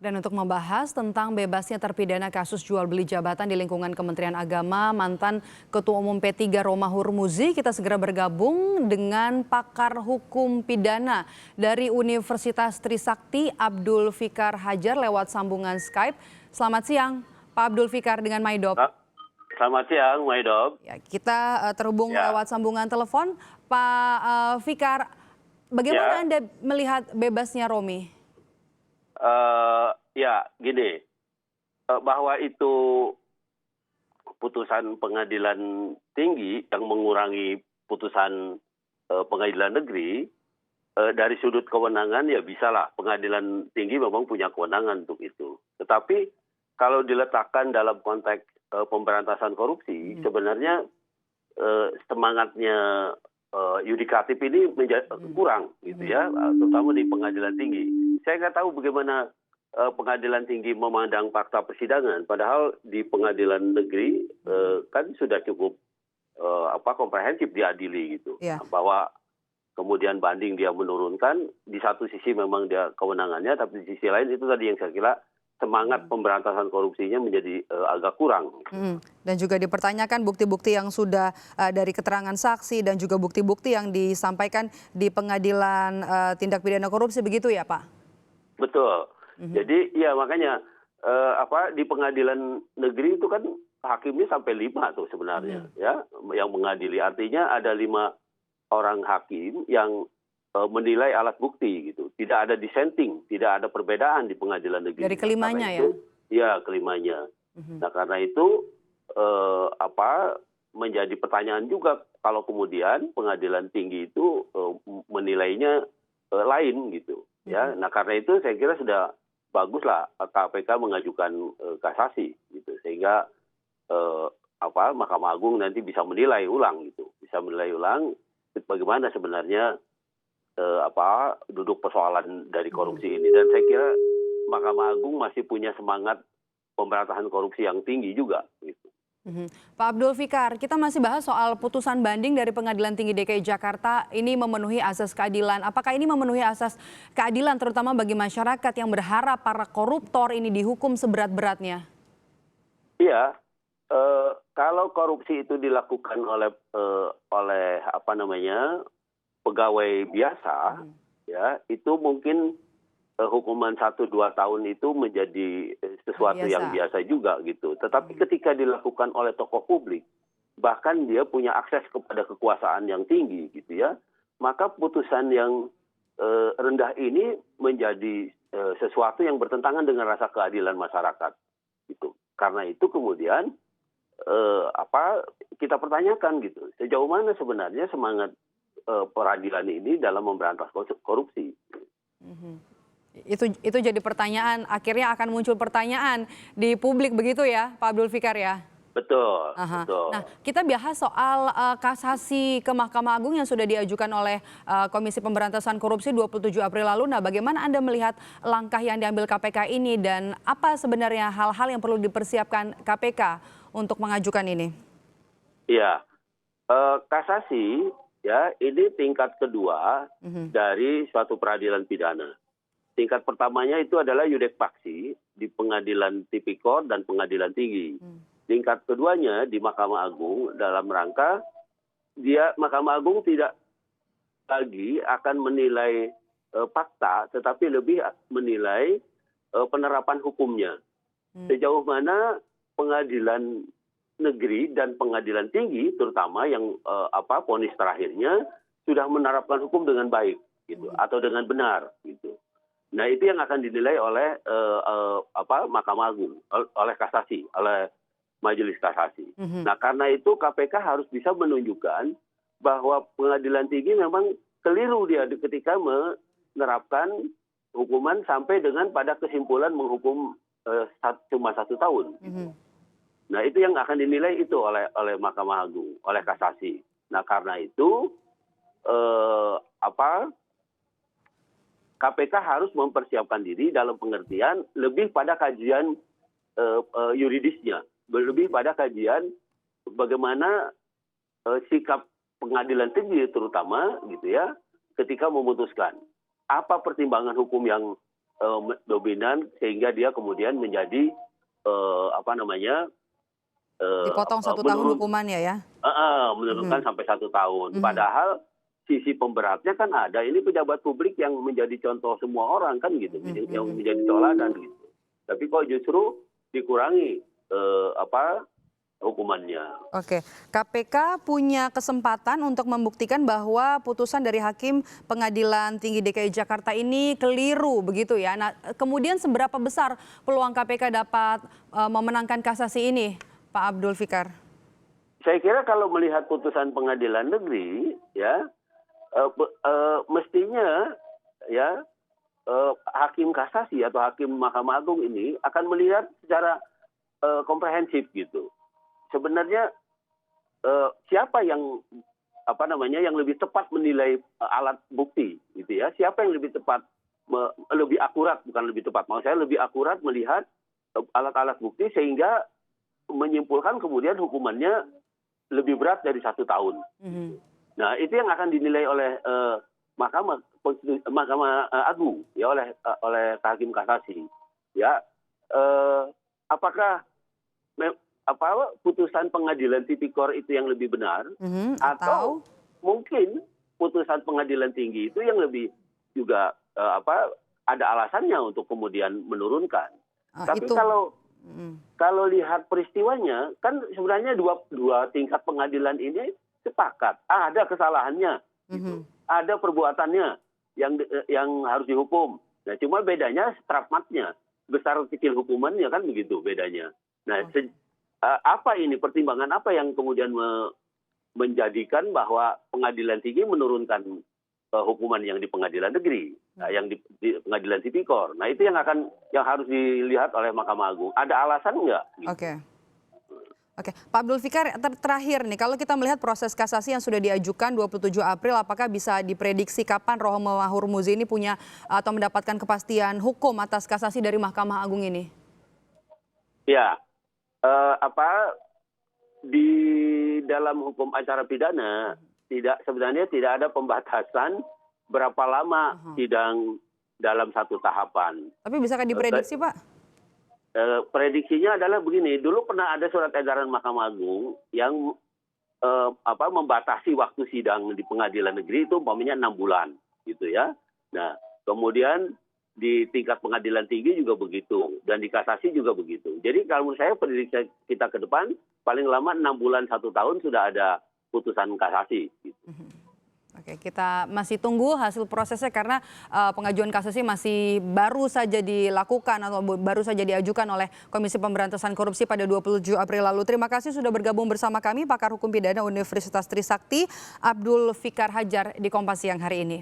Dan untuk membahas tentang bebasnya terpidana kasus jual beli jabatan di lingkungan Kementerian Agama, mantan Ketua Umum P3 Romahur Muzi, kita segera bergabung dengan pakar hukum pidana dari Universitas Trisakti, Abdul Fikar Hajar lewat sambungan Skype. Selamat siang, Pak Abdul Fikar dengan Maidop. Selamat siang, Maidop. Ya, kita terhubung lewat sambungan telepon. Pak Fikar, bagaimana Anda melihat bebasnya Romi? Gini, bahwa itu putusan pengadilan tinggi yang mengurangi putusan pengadilan negeri, dari sudut kewenangan ya bisalah, pengadilan tinggi memang punya kewenangan untuk itu. Tetapi kalau diletakkan dalam konteks pemberantasan korupsi, sebenarnya semangatnya yudikatif ini kurang gitu ya, terutama di pengadilan tinggi. Saya nggak tahu bagaimana pengadilan tinggi memandang fakta persidangan, padahal di pengadilan negeri kan sudah cukup komprehensif diadili gitu. Bahwa kemudian banding dia menurunkan, di satu sisi memang dia kewenangannya, tapi di sisi lain itu tadi yang saya kira semangat pemberantasan korupsinya menjadi agak kurang. Dan juga dipertanyakan bukti-bukti yang sudah dari keterangan saksi dan juga bukti-bukti yang disampaikan di pengadilan tindak pidana korupsi, begitu ya Pak? Betul. Jadi ya makanya di pengadilan negeri itu kan hakimnya sampai 5 tuh sebenarnya ya yang mengadili. Artinya ada 5 orang hakim yang menilai alat bukti gitu. Tidak ada dissenting, tidak ada perbedaan di pengadilan negeri. Dari kelimanya ya? Ya, kelimanya. Nah karena itu menjadi pertanyaan juga kalau kemudian pengadilan tinggi itu menilainya lain gitu. Ya, nah karena itu saya kira sudah baguslah KPK mengajukan kasasi gitu, sehingga Mahkamah Agung nanti bisa menilai ulang gitu, bisa menilai ulang bagaimana sebenarnya duduk persoalan dari korupsi ini. Dan saya kira Mahkamah Agung masih punya semangat pemberantasan korupsi yang tinggi juga gitu. Pak Abdul Fikar, kita masih bahas soal putusan banding dari Pengadilan Tinggi DKI Jakarta ini memenuhi asas keadilan. Apakah ini memenuhi asas keadilan terutama bagi masyarakat yang berharap para koruptor ini dihukum seberat-beratnya? Iya, kalau korupsi itu dilakukan oleh pegawai biasa, ya itu mungkin hukuman 1-2 tahun itu menjadi sesuatu yang biasa juga gitu. Tetapi ketika dilakukan oleh tokoh publik, bahkan dia punya akses kepada kekuasaan yang tinggi gitu ya, maka putusan yang rendah ini menjadi sesuatu yang bertentangan dengan rasa keadilan masyarakat gitu. Karena itu kemudian kita pertanyakan gitu, sejauh mana sebenarnya semangat peradilan ini dalam memberantas korupsi. Itu jadi pertanyaan, akhirnya akan muncul pertanyaan di publik begitu ya Pak Abdul Fikar ya? Betul. Nah, kita bahas soal kasasi ke Mahkamah Agung yang sudah diajukan oleh Komisi Pemberantasan Korupsi 27 April lalu. Nah, bagaimana Anda melihat langkah yang diambil KPK ini dan apa sebenarnya hal-hal yang perlu dipersiapkan KPK untuk mengajukan ini? Iya, kasasi ya ini tingkat kedua dari suatu peradilan pidana. Tingkat pertamanya itu adalah yudek paksi di pengadilan tipikor dan pengadilan tinggi. Tingkat keduanya di Mahkamah Agung dalam rangka Mahkamah Agung tidak lagi akan menilai fakta, tetapi lebih menilai penerapan hukumnya. Sejauh mana pengadilan negeri dan pengadilan tinggi, terutama yang vonis terakhirnya sudah menerapkan hukum dengan baik, gitu, atau dengan benar, gitu. Nah itu yang akan dinilai oleh Mahkamah Agung, oleh kasasi, oleh Majelis Kasasi. Nah karena itu KPK harus bisa menunjukkan bahwa pengadilan tinggi memang keliru dia ketika menerapkan hukuman sampai dengan pada kesimpulan menghukum cuma 1 tahun. Nah itu yang akan dinilai itu oleh Mahkamah Agung, oleh kasasi. Nah karena itu KPK harus mempersiapkan diri dalam pengertian lebih pada kajian yuridisnya, lebih pada kajian bagaimana sikap pengadilan tinggi terutama gitu ya ketika memutuskan apa pertimbangan hukum yang dominan sehingga dia kemudian menjadi Dipotong 1 tahun hukumannya ya? menurunkan sampai 1 tahun. Padahal sisi pemberatnya kan ada. Ini pejabat publik yang menjadi contoh semua orang kan gitu, yang menjadi toladan gitu. Tapi kok justru dikurangi hukumannya. Oke, KPK punya kesempatan untuk membuktikan bahwa putusan dari Hakim Pengadilan Tinggi DKI Jakarta ini keliru begitu ya. Nah, kemudian seberapa besar peluang KPK dapat memenangkan kasasi ini, Pak Abdul Fikar? Saya kira kalau melihat putusan pengadilan negeri, ya mestinya ya hakim kasasi atau hakim Mahkamah Agung ini akan melihat secara komprehensif gitu. Sebenarnya siapa yang yang lebih tepat menilai alat bukti gitu ya? Siapa yang lebih tepat, lebih akurat, bukan lebih tepat, maksud saya lebih akurat melihat alat-alat bukti sehingga menyimpulkan kemudian hukumannya lebih berat dari 1 tahun. Nah, itu yang akan dinilai oleh Mahkamah Agung ya, oleh hakim kasasi. Ya, apakah putusan pengadilan tipikor itu yang lebih benar, atau mungkin putusan pengadilan tinggi itu yang lebih juga ada alasannya untuk kemudian menurunkan. Tapi itu. kalau lihat peristiwanya, kan sebenarnya dua tingkat pengadilan ini sepakat ada kesalahannya, gitu. Ada perbuatannya yang harus dihukum. Nah, cuma bedanya strafmatnya, besar kecil hukumannya kan begitu bedanya. Nah, apa ini pertimbangan apa yang kemudian menjadikan bahwa pengadilan tinggi menurunkan hukuman yang di pengadilan negeri, yang di pengadilan tipikor. Nah, itu yang harus dilihat oleh Mahkamah Agung. Ada alasan nggak? Gitu. Oke, Pak Abdul Fikar, terakhir nih, kalau kita melihat proses kasasi yang sudah diajukan 27 April, apakah bisa diprediksi kapan Rohomah Hurmuzi ini punya atau mendapatkan kepastian hukum atas kasasi dari Mahkamah Agung ini? Ya. Di dalam hukum acara pidana sebenarnya tidak ada pembatasan berapa lama sidang dalam satu tahapan. Tapi bisakah diprediksi, Pak? Prediksinya adalah begini, dulu pernah ada surat edaran Mahkamah Agung yang membatasi waktu sidang di pengadilan negeri itu umpamanya 6 bulan gitu ya. Nah, kemudian di tingkat pengadilan tinggi juga begitu, dan di kasasi juga begitu. Jadi kalau menurut saya prediksi kita ke depan paling lama 6 bulan 1 tahun sudah ada putusan kasasi. Gitu. Oke, kita masih tunggu hasil prosesnya karena pengajuan kasasi masih baru saja dilakukan atau baru saja diajukan oleh Komisi Pemberantasan Korupsi pada 27 April lalu. Terima kasih sudah bergabung bersama kami, Pakar Hukum Pidana Universitas Trisakti, Abdul Fikar Hajar di Kompas Siang hari ini.